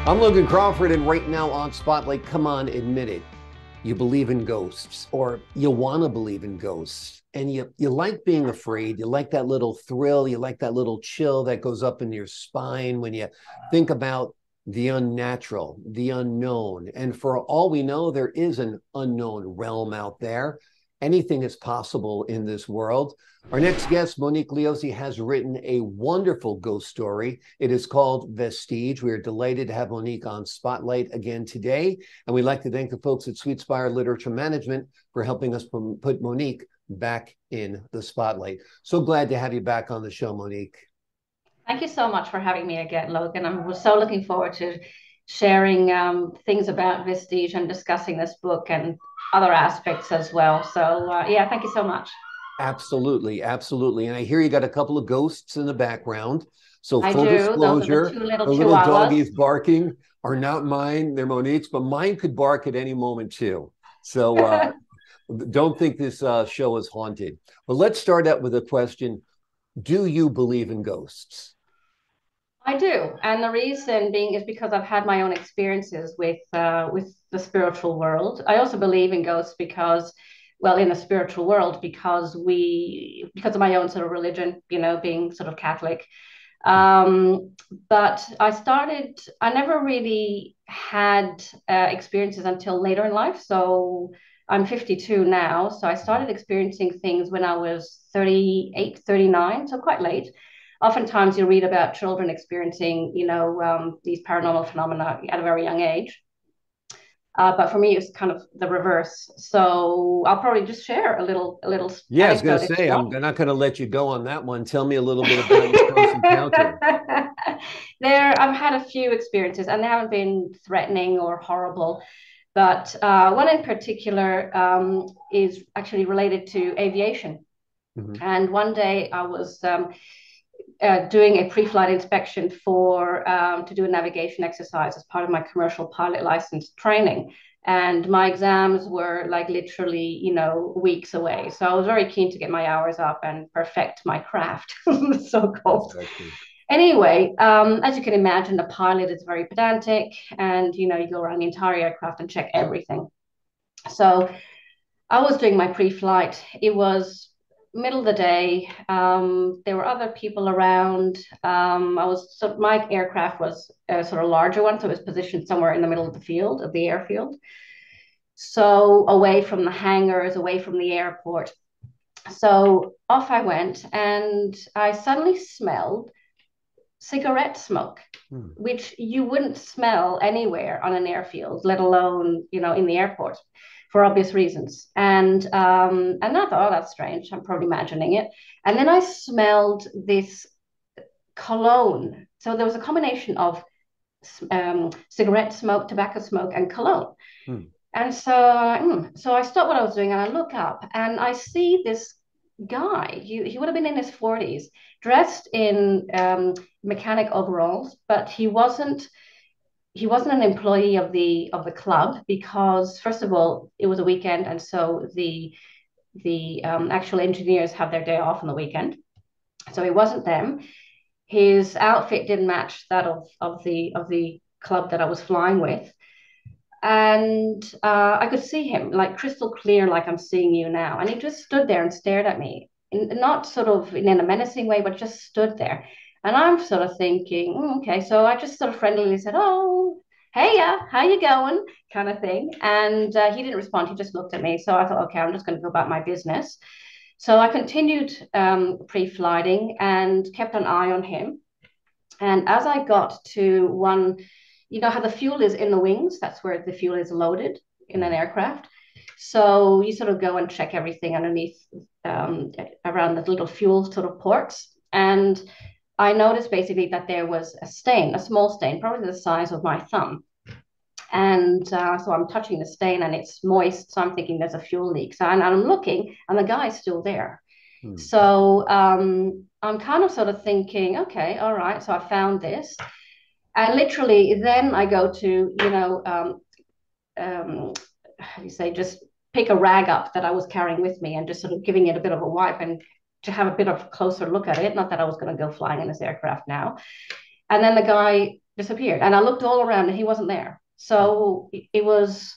I'm Logan Crawford, and right now on Spotlight, come on, admit it. You believe in ghosts, or you want to believe in ghosts, and you like being afraid. You like that little thrill. You like that little chill that goes up in your spine when you think about the unnatural, the unknown. And for all we know, there is an unknown realm out there. Anything is possible in this world. Our next guest, Monique Glozzi, has written a wonderful ghost story. It is called Vestige. We are delighted to have Monique on Spotlight again today. And we'd like to thank the folks at Sweet Spire Literature Management for helping us put Monique back in the spotlight. So glad to have you back on the show, Monique. Thank you so much for having me again, Logan. I'm so looking forward to sharing things about Vestige and discussing this book and other aspects as well. So, yeah, thank you so much. Absolutely, absolutely. And I hear you got a couple of ghosts in the background. So I full do. Those are the disclosure, two little the little chihuahuas. doggies barking are not mine. They're Monique's, but mine could bark at any moment too. So don't think this show is haunted. But let's start out with a question. Do you believe in ghosts? I do, and the reason being is because I've had my own experiences with the spiritual world. I also believe in ghosts because, well, in the spiritual world because of my own sort of religion, being sort of Catholic. Um, but I never really had experiences until later in life. So I'm 52 now. So I started experiencing things when I was 38, 39, so quite late. Oftentimes you read about children experiencing, these paranormal phenomena at a very young age. But for me, it's kind of the reverse. So I'll probably just share a little Yeah, I was going anecdote to if you say, I'm want. not going to let you go on that one. Tell me a little bit about your close encounter. I've had a few experiences, and they haven't been threatening or horrible. But one in particular is actually related to aviation. Mhm. And one day I was doing a pre-flight inspection for to do a navigation exercise as part of my commercial pilot license training. And my exams were like literally, weeks away. So I was very keen to get my hours up and perfect my craft, so called. Exactly. Anyway, as you can imagine, the pilot is very pedantic, and you go around the entire aircraft and check everything. So I was doing my pre-flight. It was middle of the day. There were other people around. My aircraft was a sort of larger one, so it was positioned somewhere in the middle of the field, of the airfield. So away from the hangars, away from the airport. So off I went, and I suddenly smelled cigarette smoke, Hmm. which you wouldn't smell anywhere on an airfield, let alone, in the airport for obvious reasons. And I thought, oh, that's strange. I'm probably imagining it. And then I smelled this cologne. So there was a combination of cigarette smoke, tobacco smoke, and cologne. Hmm. And so I stopped what I was doing and I look up and I see this guy. He would have been in his 40s, dressed in mechanic overalls, but he wasn't an employee of the club because first of all it was a weekend, and so the actual engineers have their day off on the weekend, so he wasn't them. His outfit didn't match that of the club that I was flying with, and I could see him like crystal clear, like I'm seeing you now. And he just stood there and stared at me, not sort of in a menacing way, but just stood there. And I'm sort of thinking, okay. So I just sort of friendlily said, "Oh, hey, yeah, how you going?" kind of thing. And he didn't respond. He just looked at me. So I thought, okay, I'm just going to go about my business. So I continued pre-flighting and kept an eye on him. And as I got to one, how the fuel is in the wings, that's where the fuel is loaded in an Mhm. aircraft. So you sort of go and check everything underneath, um, around the little fuel sort of ports. And I noticed basically that there was a stain, a small stain, probably the size of my thumb. And so I'm touching the stain and it's moist. So I'm thinking there's a fuel leak. And I'm looking and the guy's still there. Hmm. So I'm kind of sort of thinking, okay, all right. So I found this. And literally, then I go to, how do you say, just pick a rag up that I was carrying with me and just sort of giving it a bit of a wipe and to have a bit of a closer look at it. Not that I was going to go flying in this aircraft now. And then disappeared. And I looked all around and he wasn't there. So it was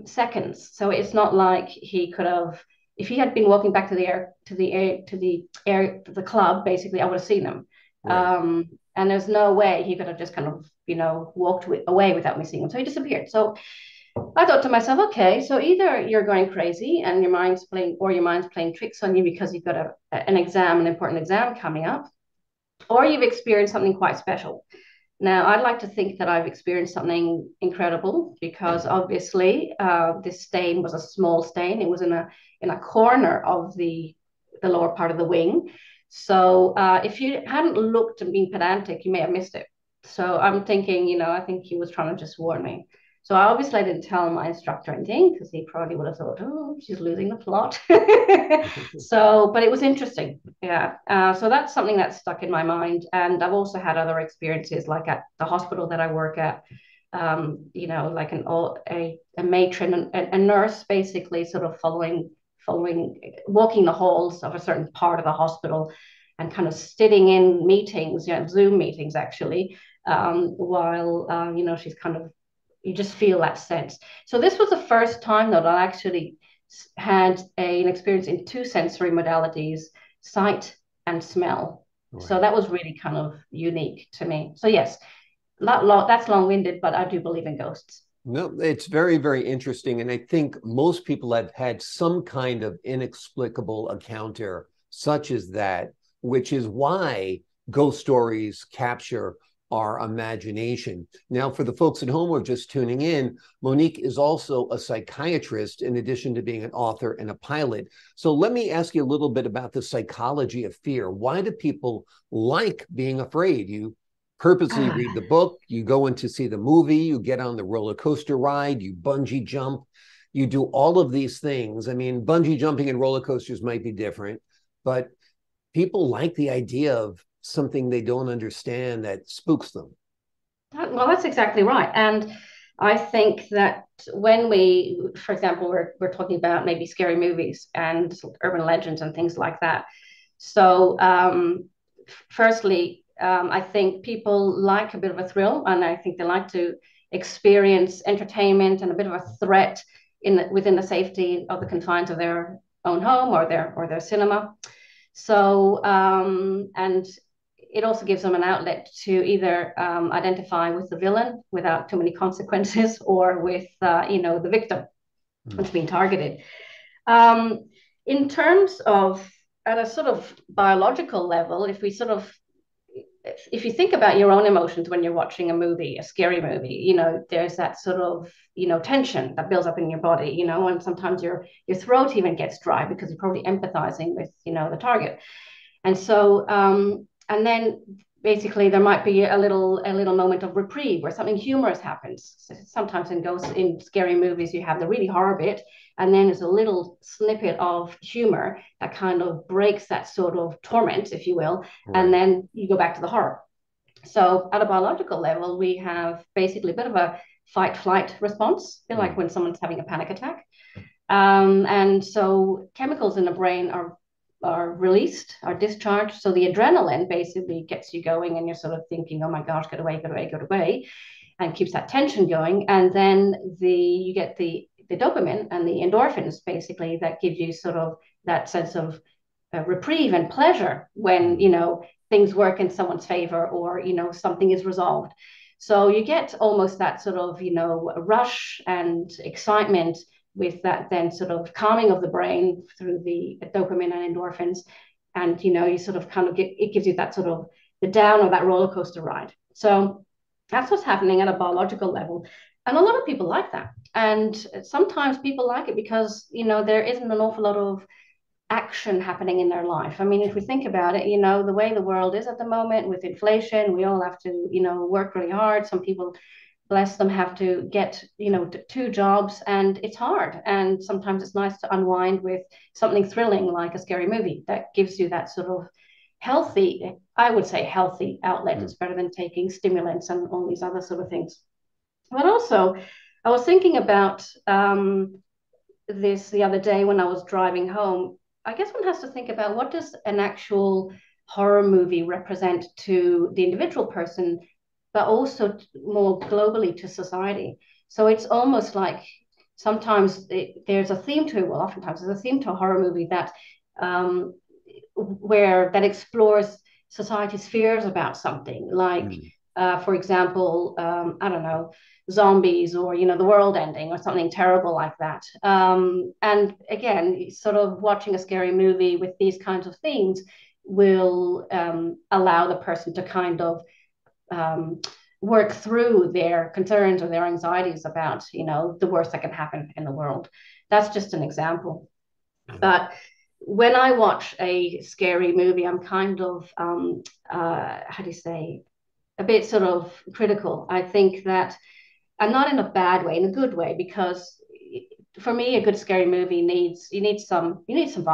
seconds. So it's not like he could have, if he had been walking back to the club, basically, I would have seen him. Right. And there's no way he could have just kind of, walked away without me seeing him. So he disappeared. So I thought to myself, okay, so either you're going crazy and your mind's playing tricks on you because you've got an important exam coming up, or you've experienced something quite special. Now, I'd like to think that I've experienced something incredible because obviously this stain was a small stain. It was in a corner of the lower part of the wing. So if you hadn't looked and been pedantic, you may have missed it. So I'm thinking, I think he was trying to just warn me. So I didn't tell my instructor anything because he probably would have thought, oh, she's losing the plot. So, but it was interesting. Yeah. So that's something that stuck in my mind. And I've also had other experiences like at the hospital that I work at, like a matron, a nurse basically sort of walking the halls of a certain part of the hospital and kind of sitting in meetings, Zoom meetings actually, while, she's kind of, you just feel that sense. So this was the first time that I actually had an experience in two sensory modalities, sight and smell. Right. So that was really kind of unique to me. So yes, that's long-winded, but I do believe in ghosts. No, it's very, very interesting. And I think most people have had some kind of inexplicable encounter such as that, which is why ghost stories capture our imagination. Now, for the folks at home who are just tuning in, Monique is also a psychiatrist in addition to being an author and a pilot. So let me ask you a little bit about the psychology of fear. Why do people like being afraid? You purposely read the book, you go in to see the movie, you get on the roller coaster ride, you bungee jump, you do all of these things. I mean, bungee jumping and roller coasters might be different, but people like the idea of something they don't understand that spooks them. Well, that's exactly right. And I think that when for example, we're talking about maybe scary movies and urban legends and things like that. So firstly, I think people like a bit of a thrill, and I think they like to experience entertainment and a bit of a threat within the safety of the confines of their own home or their cinema. So and it also gives them an outlet to either identify with the villain without too many consequences, or with the victim that's being targeted. In terms of at a sort of biological level, if you think about your own emotions when you're watching a movie, a scary movie, there's that sort of, tension that builds up in your body, and sometimes your throat even gets dry because you're probably empathizing with, the target. And so, and then basically there might be a little moment of reprieve where something humorous happens. Sometimes in scary movies, you have the really horror bit, and then there's a little snippet of humor that kind of breaks that sort of torment, if you will, right. And then you go back to the horror. So at a biological level, we have basically a bit of a fight-flight response, a bit like when someone's having a panic attack. And so chemicals in the brain are released, are discharged. So the adrenaline basically gets you going, and you're sort of thinking, oh my gosh, get away, and keeps that tension going. And then you get the dopamine and the endorphins, basically, that give you sort of that sense of reprieve and pleasure when, things work in someone's favor, or, something is resolved. So you get almost that sort of, rush and excitement with that then sort of calming of the brain through the dopamine and endorphins. And, you sort of kind of it gives you that sort of the down of that roller coaster ride. So that's what's happening at a biological level. And a lot of people like that. And sometimes people like it because, there isn't an awful lot of action happening in their life. I mean, if we think about it, the way the world is at the moment with inflation, we all have to, work really hard. Some people, bless them, have to get, two jobs, and it's hard. And sometimes it's nice to unwind with something thrilling like a scary movie that gives you that sort of healthy, I would say healthy outlet. It's better than taking stimulants and all these other sort of things. But also, I was thinking about this the other day when I was driving home. I guess one has to think about, what does an actual horror movie represent to the individual person, but also more globally to society. So it's almost like sometimes there's a theme to, well, oftentimes there's a theme to a horror movie that um, where that explores society's fears about something, like, for example, I don't know, zombies, or the world ending, or something terrible like that. And again, sort of watching a scary movie with these kinds of themes will allow the person to kind of um, work through their concerns or their anxieties about the worst that can happen in the world. That's just an example. But when I watch a scary movie, I'm kind of how do you say, a bit sort of critical. I think that, and not in a bad way, in a good way, because for me, a good scary movie you need some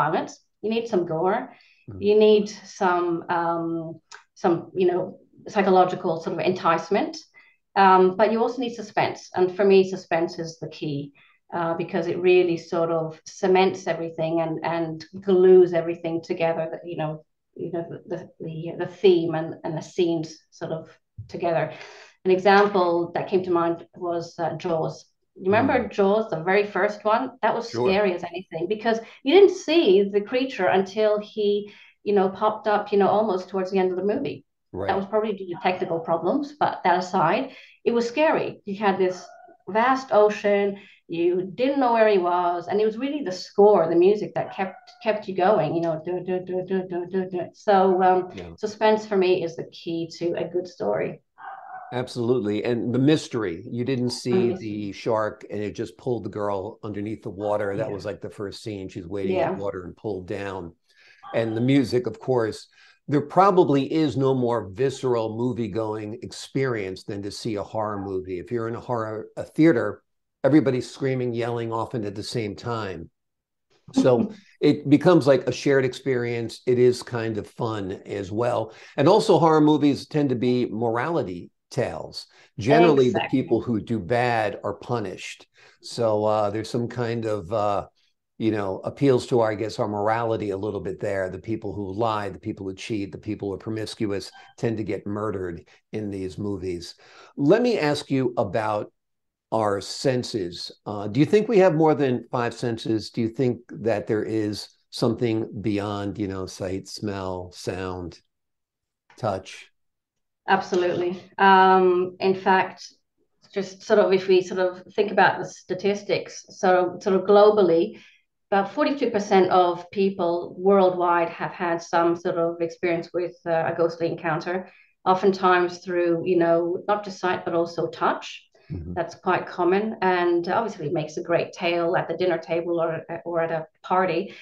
violence, you need some gore, you need some psychological sort of enticement, but you also need suspense. And for me, suspense is the key. Because it really sort of cements everything and glues everything together. That the theme and the scenes sort of together. An example that came to mind was Jaws. You remember Jaws, the very first one? That was Sure. scary as anything, because you didn't see the creature until he, popped up, almost towards the end of the movie. That Right. was probably due to technical problems, but that aside, it was scary. You had this vast ocean, you didn't know where he was, and it was really the score, the music, that kept you going. So Yeah. suspense for me is the key to a good story. Absolutely. And the mystery, you didn't And see mystery. the shark and it just pulled the girl underneath the water. That was Yeah. like the first scene. She's wading in Yeah. water and pulled down. And the music, of course, there probably is no more visceral movie going experience than to see a horror movie. If you're in a theater, everybody's screaming, yelling often at the same time. So it becomes like a shared experience. It is kind of fun as well. And also, horror movies tend to be morality tales. Generally, the Exactly. people who do bad are punished. So there's some kind of appeals to our, I guess, our morality a little bit there. The people who lie, the people who cheat, the people who are promiscuous tend to get murdered in these movies. Let me ask you about our senses. Do you think we have more than five senses? Do you think that there is something beyond, sight, smell, sound, touch? Absolutely. In fact, just sort of, if we sort of think about the statistics, so sort of globally, about 42% of people worldwide have had some sort of experience with a ghostly encounter, oftentimes through, not just sight, but also touch. Mhm. That's quite common. And obviously, it makes a great tale at the dinner table or at a party.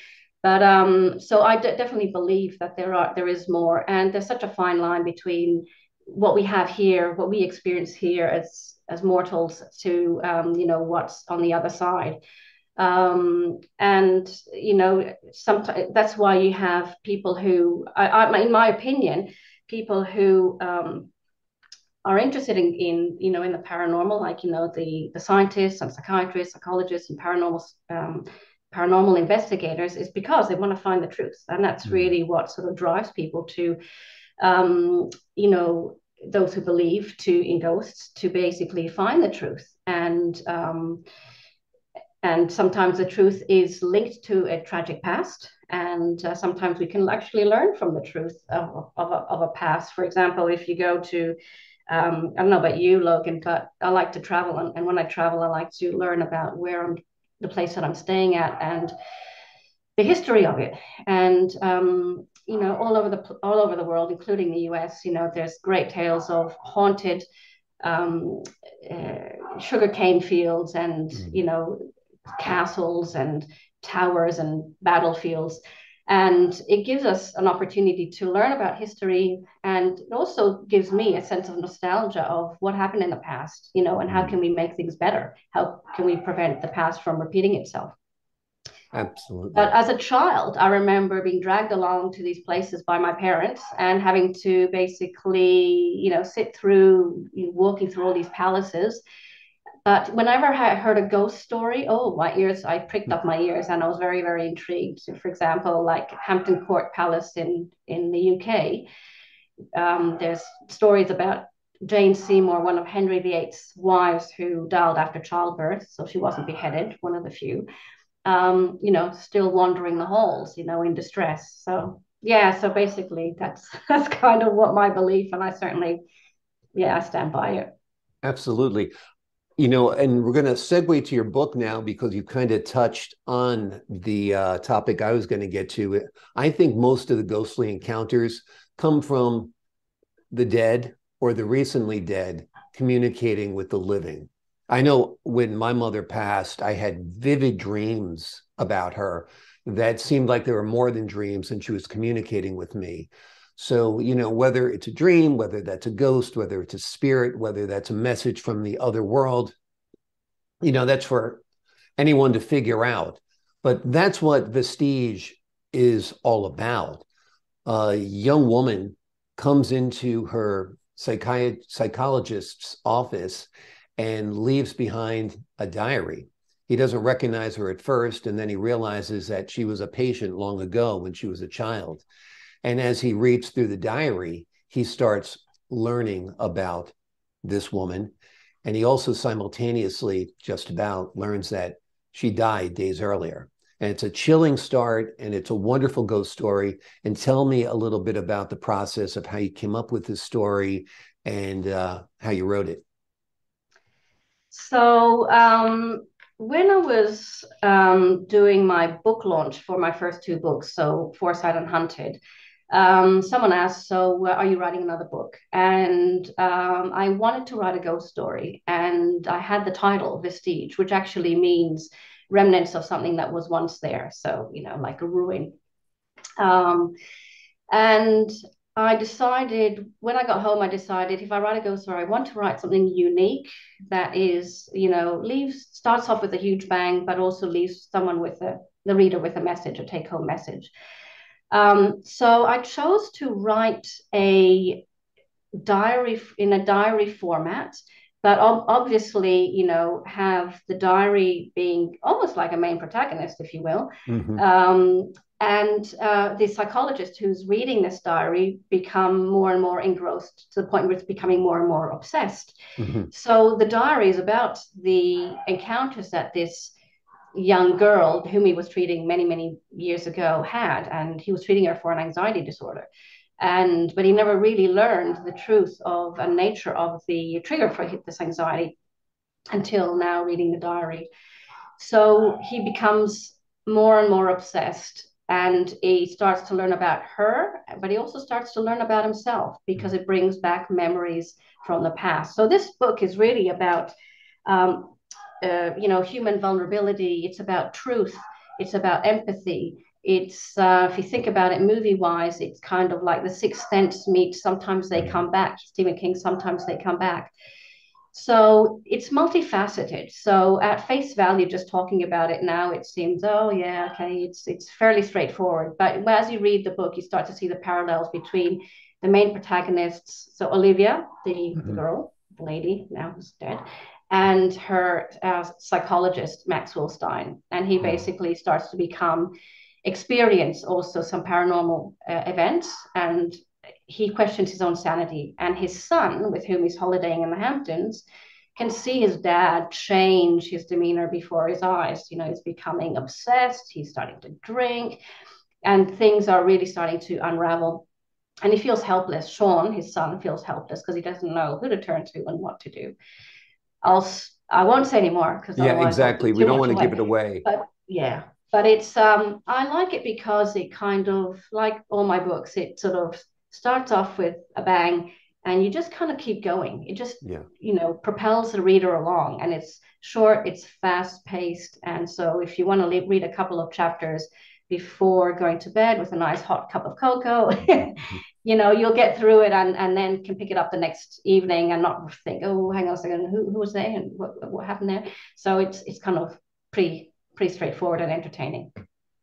But so I definitely believe that there is more, and there's such a fine line between what we have here, what we experience here as mortals, to what's on the other side. And sometimes that's why you have people who, in my opinion, people who are interested in the paranormal, like the scientists and psychiatrists, psychologists, and paranormal investigators, is because they want to find the truth, and that's Mm. really what sort of drives people to um, you know those who believe in ghosts, to basically find the truth. And sometimes the truth is linked to a tragic past, and sometimes we can actually learn from the truth of a past. For example, if you go to I don't know about you, Logan, but I like to travel, and when I travel, I like to learn about the place that I'm staying at, and the history of it. And all over the world, including the US, there's great tales of haunted sugarcane fields, and Mm. castles and towers and battlefields. And it gives us an opportunity to learn about history, and it also gives me a sense of nostalgia of what happened in the past, and how Mm. can we make things better? How can we prevent the past from repeating itself? But Absolutely. as a child, I remember being dragged along to these places by my parents and having to basically, sit through, walking through all these palaces. But whenever I heard a ghost story, oh, I pricked up my ears, and I was very, very intrigued. So, for example, like Hampton Court Palace in the UK, there's stories about Jane Seymour, one of Henry VIII's wives who died after childbirth, so she wasn't beheaded, one of the few, still wandering the halls, in distress. So yeah, so basically that's kind of what my belief, and I certainly, I stand by it. Absolutely. And we're going to segue to your book now because you kind of touched on the topic I was going to get to. I think most of the ghostly encounters come from the dead or the recently dead communicating with the living. I know when my mother passed, I had vivid dreams about her that seemed like they were more than dreams, and she was communicating with me. So, whether it's a dream, whether that's a ghost, whether it's a spirit, whether that's a message from the other world, that's for anyone to figure out. But that's what Vestige is all about. A young woman comes into her psychologist's office and leaves behind a diary. He doesn't recognize her at first, and then he realizes that she was a patient long ago when she was a child. And as he reads through the diary, he starts learning about this woman. And he also simultaneously just about learns that she died days earlier. And it's a chilling start, and it's a wonderful ghost story. And tell me a little bit about the process of how you came up with this story and how you wrote it. So when I was doing my book launch for my first two books, so Foresight and Hunted, someone asked, so are you writing another book? And I wanted to write a ghost story, and I had the title Vestige, which actually means remnants of something that was once there, so like a ruin. And I decided, when I got home, I decided if I write a ghost story, I want to write something unique that is, starts off with a huge bang, but also leaves someone the reader with a message, a take-home message. So I chose to write a diary in a diary format, but obviously, have the diary being almost like a main protagonist, if you will. Mm-hmm. And the psychologist who's reading this diary become more and more engrossed to the point where it's becoming more and more obsessed. Mm-hmm. So the diary is about the encounters that this young girl whom he was treating many, many years ago had, and he was treating her for an anxiety disorder. But he never really learned the truth of and nature of the trigger for this anxiety until now reading the diary. So he becomes more and more obsessed, and he starts to learn about her, but he also starts to learn about himself because it brings back memories from the past. So this book is really about human vulnerability. It's about truth. It's about empathy. It's if you think about it movie wise, it's kind of like the Sixth Sense meets Sometimes They Come Back. Stephen King, Sometimes They Come Back. So it's multifaceted. So at face value, just talking about it now, it seems, oh yeah, okay, it's fairly straightforward. But as you read the book, you start to see the parallels between the main protagonists. So Olivia, the girl, the lady now who's dead, and her psychologist, Maxwell Stein. And he basically starts to experience also some paranormal events, and he questions his own sanity. And his son, with whom he's holidaying in the Hamptons, can see his dad change his demeanor before his eyes. He's becoming obsessed, he's starting to drink, and things are really starting to unravel. And he feels helpless. Sean, his son, feels helpless because he doesn't know who to turn to and what to do. I won't say anymore because exactly. We don't want to give it away. But yeah, but it's I like it because it kind of, like all my books, it sort of starts off with a bang, and you just kind of keep going. It just propels the reader along, and it's short, it's fast paced, and so if you want to read a couple of chapters before going to bed with a nice hot cup of cocoa, you'll get through it and then can pick it up the next evening and not think, oh, hang on a second, who was there and what happened there? So it's kind of pretty straightforward and entertaining.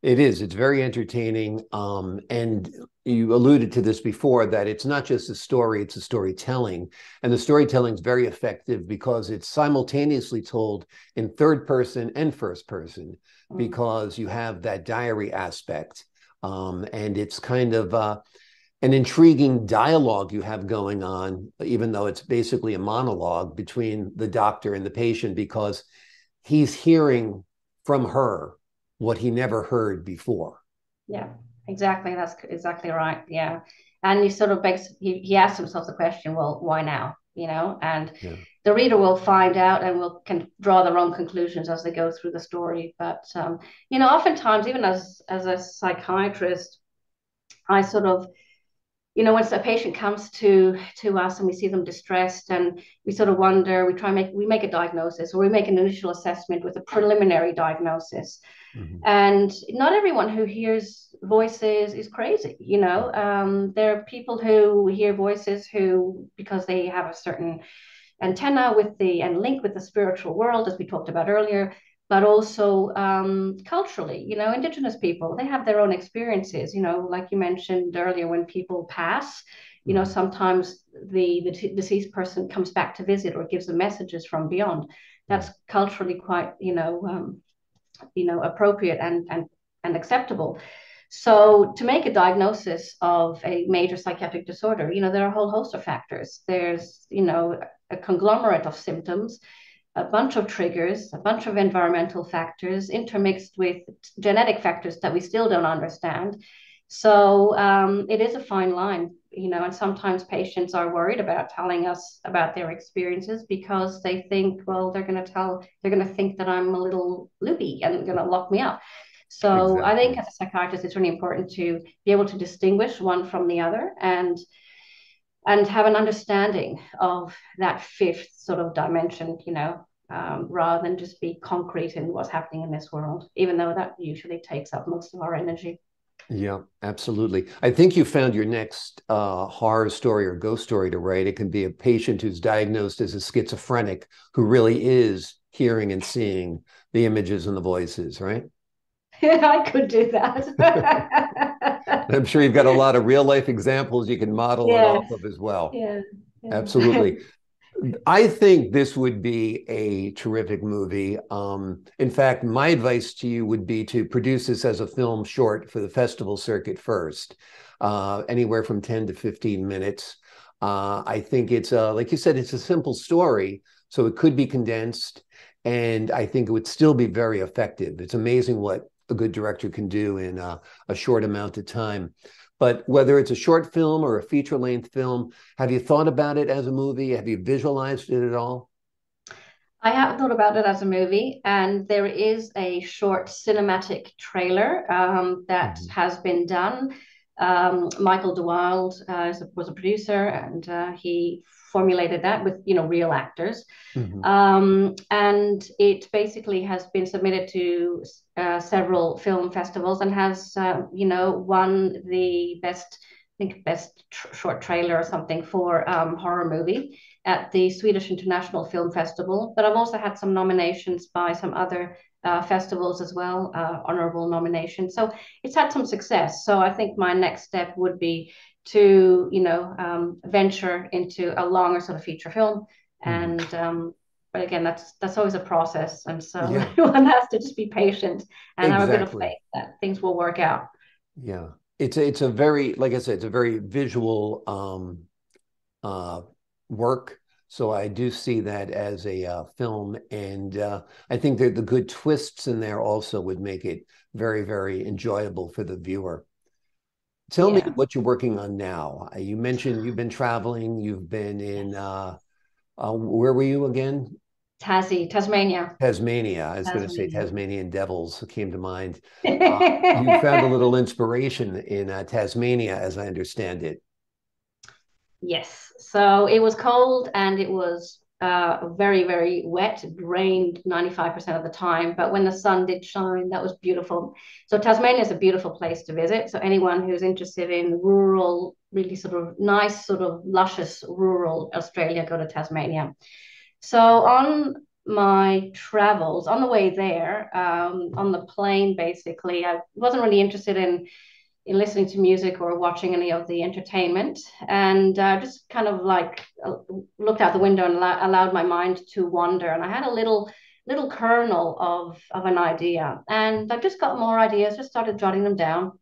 It is. It's very entertaining. And you alluded to this before, that it's not just a story, it's a storytelling. And the storytelling is very effective because it's simultaneously told in third person and first person, because you have that diary aspect. And it's kind of an intriguing dialogue you have going on, even though it's basically a monologue between the doctor and the patient, because he's hearing from her what he never heard before. Yeah, exactly. That's exactly right. Yeah. And he sort of begs, he asks himself the question, well, why now? And Yeah. the reader will find out and will can draw their own conclusions as they go through the story. But oftentimes, even as a psychiatrist, I sort of, once a patient comes to us and we see them distressed, and we sort of wonder, we make a diagnosis, or we make an initial assessment with a preliminary diagnosis. Mhm. And not everyone who hears voices is crazy. There are people who hear voices who, because they have a certain antenna and link with the spiritual world, as we talked about earlier, but also culturally, indigenous people, they have their own experiences, like you mentioned earlier, when people pass, Mhm. sometimes the deceased person comes back to visit or gives them messages from beyond. That's Mhm. culturally quite, appropriate and acceptable. So to make a diagnosis of a major psychiatric disorder, there are a whole host of factors. There's, a conglomerate of symptoms, a bunch of triggers, a bunch of environmental factors intermixed with genetic factors that we still don't understand. So it is a fine line, and sometimes patients are worried about telling us about their experiences because they think, well, they're going to think that I'm a little loopy and going to lock me up. So I think Exactly. as a psychiatrist, it's really important to be able to distinguish one from the other and have an understanding of that fifth sort of dimension, rather than just be concrete in what's happening in this world, even though that usually takes up most of our energy. Yeah, absolutely. I think you found your next horror story or ghost story to write. It can be a patient who's diagnosed as a schizophrenic who really is hearing and seeing the images and the voices, right? I could do that. I'm sure you've got a lot of real life examples you can model it off Yes. of as well. Yeah. Yeah. Absolutely. I think this would be a terrific movie. In fact, my advice to you would be to produce this as a film short for the festival circuit first, anywhere from 10 to 15 minutes. I think it's, like you said, it's a simple story, so it could be condensed, and I think it would still be very effective. It's amazing what a good director can do in a short amount of time. But whether it's a short film or a feature-length film, have you thought about it as a movie? Have you visualized it at all? I have thought about it as a movie, and there is a short cinematic trailer that Mhm. has been done. Michael DeWild was a producer, and he formulated that with real actors. Mhm. And it basically has been submitted to several film festivals and has, won the best, I think, short trailer or something for horror movie at the Swedish International Film Festival. But I've also had some nominations by some other festivals as well, honorable nominations. So it's had some success. So I think my next step would be to, venture into a longer sort of feature film. Mhm. And but again, that's always a process, and so Yeah, one has to just be patient and have a bit of exactly. faith that things will work out. Yeah. It's a very, like I said, it's a very visual uh work. So I do see that as a film, and I think that the good twists in there also would make it very, very enjoyable for the viewer. Tell me Yeah. what you're working on now. You mentioned you've been traveling, you've been in Yes. where were you again? Tasmania. Tasmania. I was going to say Tasmania. Tasmanian devils came to mind. You found a little inspiration in Tasmania, as I understand it. Yes. So it was cold and it was very, very wet. It rained 95% of the time. But when the sun did shine, that was beautiful. So Tasmania is a beautiful place to visit. So anyone who's interested in rural, really sort of nice, sort of luscious rural Australia, go to Tasmania. So on my travels, on the way there, on the plane, basically, I wasn't really interested in listening to music or watching any of the entertainment, and just kind of like looked out the window and allowed my mind to wander. And I had a little kernel of an idea, and I just got more ideas, just started jotting them down.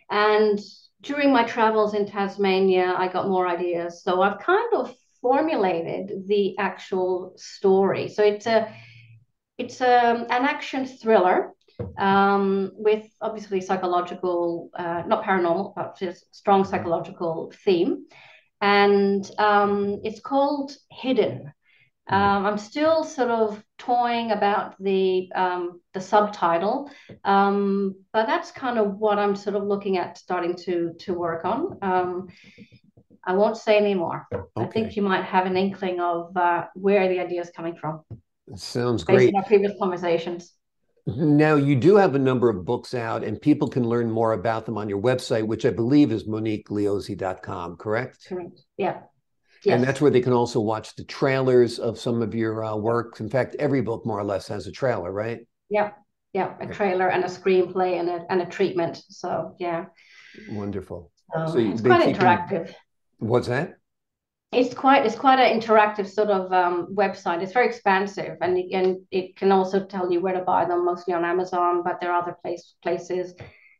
And during my travels in Tasmania, I got more ideas. So I've kind of formulated the actual story. So an action thriller with obviously psychological, not paranormal, but just strong psychological theme. And it's called Hidden. I'm still sort of toying about the subtitle, but that's kind of what I'm sort of looking at starting to work on. I won't say any more. I think Okay. you might have an inkling of where the idea is coming from Sounds based on great. our previous conversations. Now, you do have a number of books out, and people can learn more about them on your website, which I believe is moniqueglozzi.com, correct? Correct. Yeah. And that's Yes. where they can also watch the trailers of some of your works. In fact, every book more or less has a trailer, right? Yeah. Yeah. A Yeah. trailer and a screenplay and a treatment. So yeah. Wonderful. So So it's they quite keep you, interactive. what's that? It's quite an interactive sort of website. It's very expansive, and it can also tell you where to buy them, mostly on Amazon, but there are other places.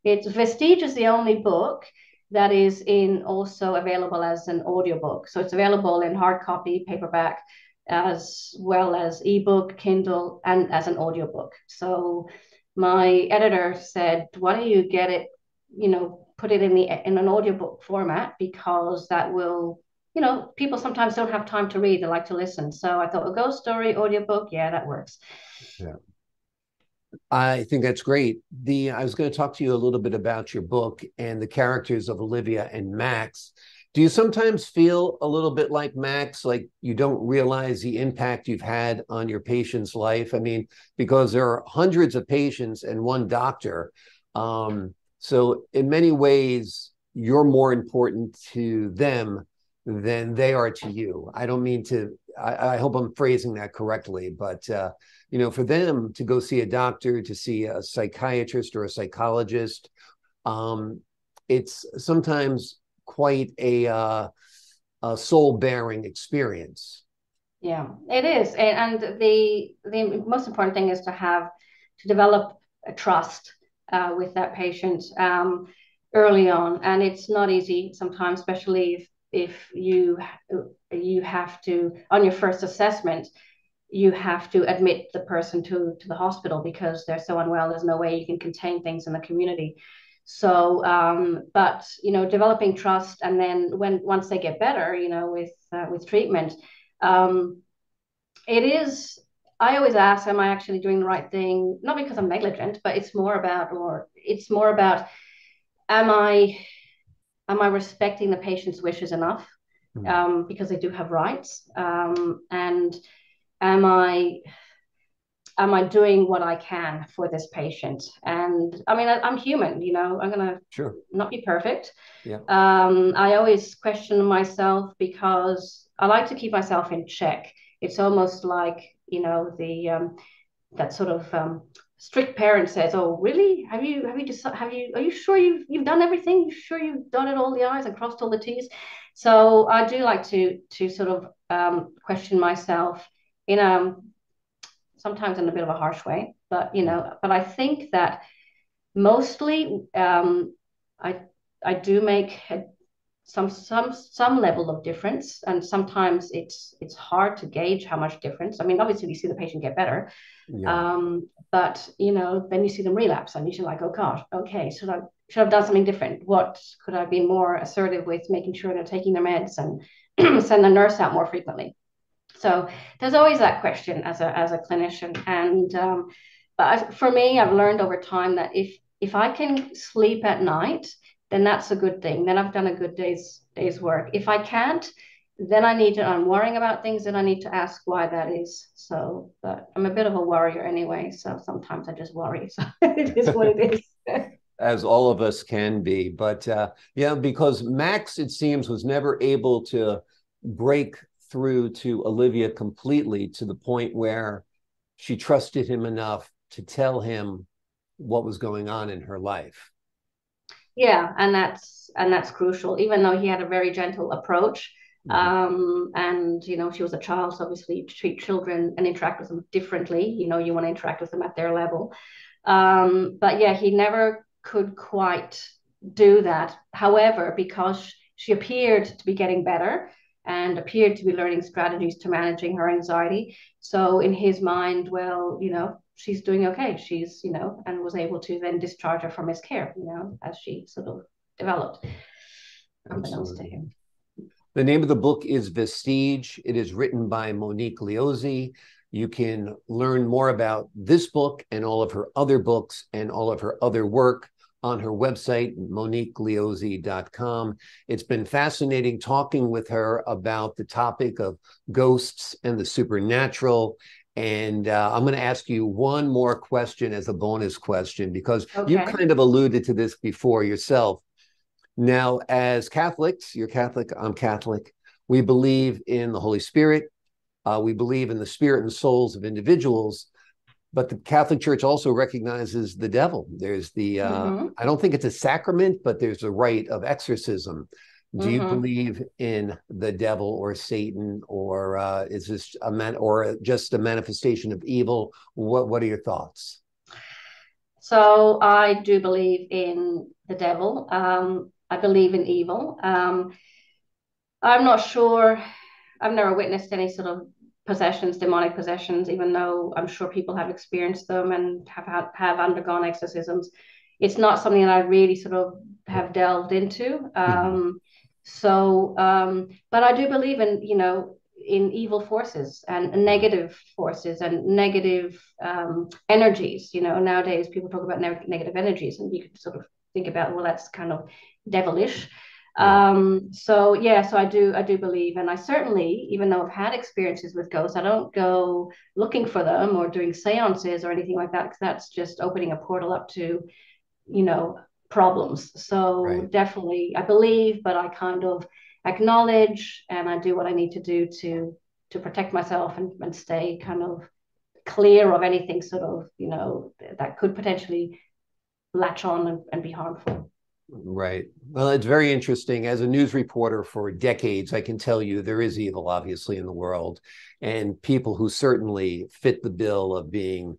It's Vestige is the only book that is in also available as an audiobook. So it's available in hard copy, paperback, as well as ebook, Kindle, and as an audiobook. So my editor said, why don't you get it, put it in an audiobook format, because that will, people sometimes don't have time to read, they like to listen. So I thought a ghost story audiobook, yeah, that works. Yeah. I think that's great. I was going to talk to you a little bit about your book and the characters of Olivia and Max. Do you sometimes feel a little bit like Max, like you don't realize the impact you've had on your patient's life? I mean, because there are hundreds of patients and one doctor. So in many ways, you're more important to them than they are to you. I don't mean to, I hope I'm phrasing that correctly, but for them to go see a doctor, to see a psychiatrist or a psychologist, it's sometimes quite a soul-bearing experience. Yeah, it is. And the most important thing is to develop a trust with that patient early on. And it's not easy sometimes, especially if you have to, on your first assessment, you have to admit the person to the hospital because they're so unwell. There's no way you can contain things in the community. So, but developing trust, and then once they get better, with treatment, um, it is. I always ask, am I actually doing the right thing? Not because I'm negligent, but it's more about, am I respecting the patient's wishes enough? Mm. Because they do have rights, and am I doing what I can for this patient? And I mean, I'm human, I'm gonna Sure. not be perfect. Yeah. I always question myself because I like to keep myself in check. It's almost like, the that sort of strict parent says, "Oh, really? Are you sure you've done everything? You sure you've dotted all the I's and crossed all the T's?" So I do like to sort of question myself in a sometimes in a bit of a harsh way, but but I think that mostly I I do make some level of difference, and sometimes it's hard to gauge how much difference. I mean, obviously we see the patient get better, Yeah. but then you see them relapse, and you're like, oh gosh, okay, should have done something different. What could I have been more assertive with, making sure they're taking their meds and send the nurse out more frequently? So there's always that question as a clinician, and but for me, I've learned over time that if I can sleep at night, then that's a good thing. Then I've done a good day's work. If I can't, then I'm worrying about things, and I need to ask why that is. So, but I'm a bit of a worrier anyway, so sometimes I just worry. So it is what it is. As all of us can be. But yeah, because Max, it seems, was never able to break through to Olivia completely to the point where she trusted him enough to tell him what was going on in her life. Yeah, and that's crucial. Even though he had a very gentle approach, Mhm. and she was a child, so obviously you treat children and interact with them differently. You want to interact with them at their level. But yeah, he never could quite do that. However, because she appeared to be getting better and appeared to be learning strategies to managing her anxiety, so in his mind, well, she's doing okay. She's, and was able to then discharge her from his care, as she sort of developed, unbeknownst to him. The name of the book is Vestige. It is written by Monique Glozzi. You can learn more about this book and all of her other books and all of her other work on her website, moniqueglozzi.com. It's been fascinating talking with her about the topic of ghosts and the supernatural. And I'm going to ask you one more question as a bonus question, because you kind of alluded to this before yourself. Now, as Catholics, you're Catholic, I'm Catholic, we believe in the Holy Spirit. We believe in the spirit and souls of individuals. But the Catholic Church also recognizes the devil. There's the, I don't think it's a sacrament, but there's a rite of exorcism. Do you believe in the devil or Satan, or is this just a manifestation of evil? What are your thoughts? So I do believe in the devil. I believe in evil. I'm not sure. I've never witnessed any sort of possessions, demonic possessions, even though I'm sure people have experienced them and have undergone exorcisms. It's not something that I really sort of have delved into. But I do believe in, in evil forces and negative forces and negative energies. Nowadays people talk about negative energies, and you can sort of think about, well, that's kind of devilish. So I do believe, and I certainly, even though I've had experiences with ghosts, I don't go looking for them or doing seances or anything like that, because that's just opening a portal up to, problems. So definitely I believe, but I kind of acknowledge, and I do what I need to do to protect myself and stay kind of clear of anything sort of, that could potentially latch on and be harmful. Right. Well, it's very interesting. As a news reporter for decades, I can tell you there is evil, obviously, in the world, and people who certainly fit the bill of being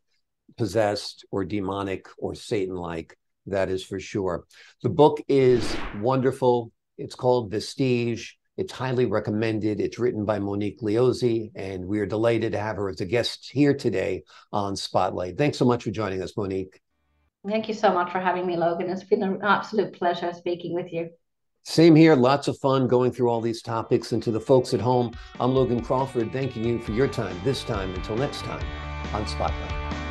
possessed or demonic or Satan-like. That is for sure. The book is wonderful. It's called Vestige. It's highly recommended. It's written by Monique Glozzi, and we are delighted to have her as a guest here today on Spotlight. Thanks so much for joining us, Monique. Thank you so much for having me, Logan. It's been an absolute pleasure speaking with you. Same here. Lots of fun going through all these topics. And to the folks at home, I'm Logan Crawford, thanking you for your time this time. Until next time on Spotlight.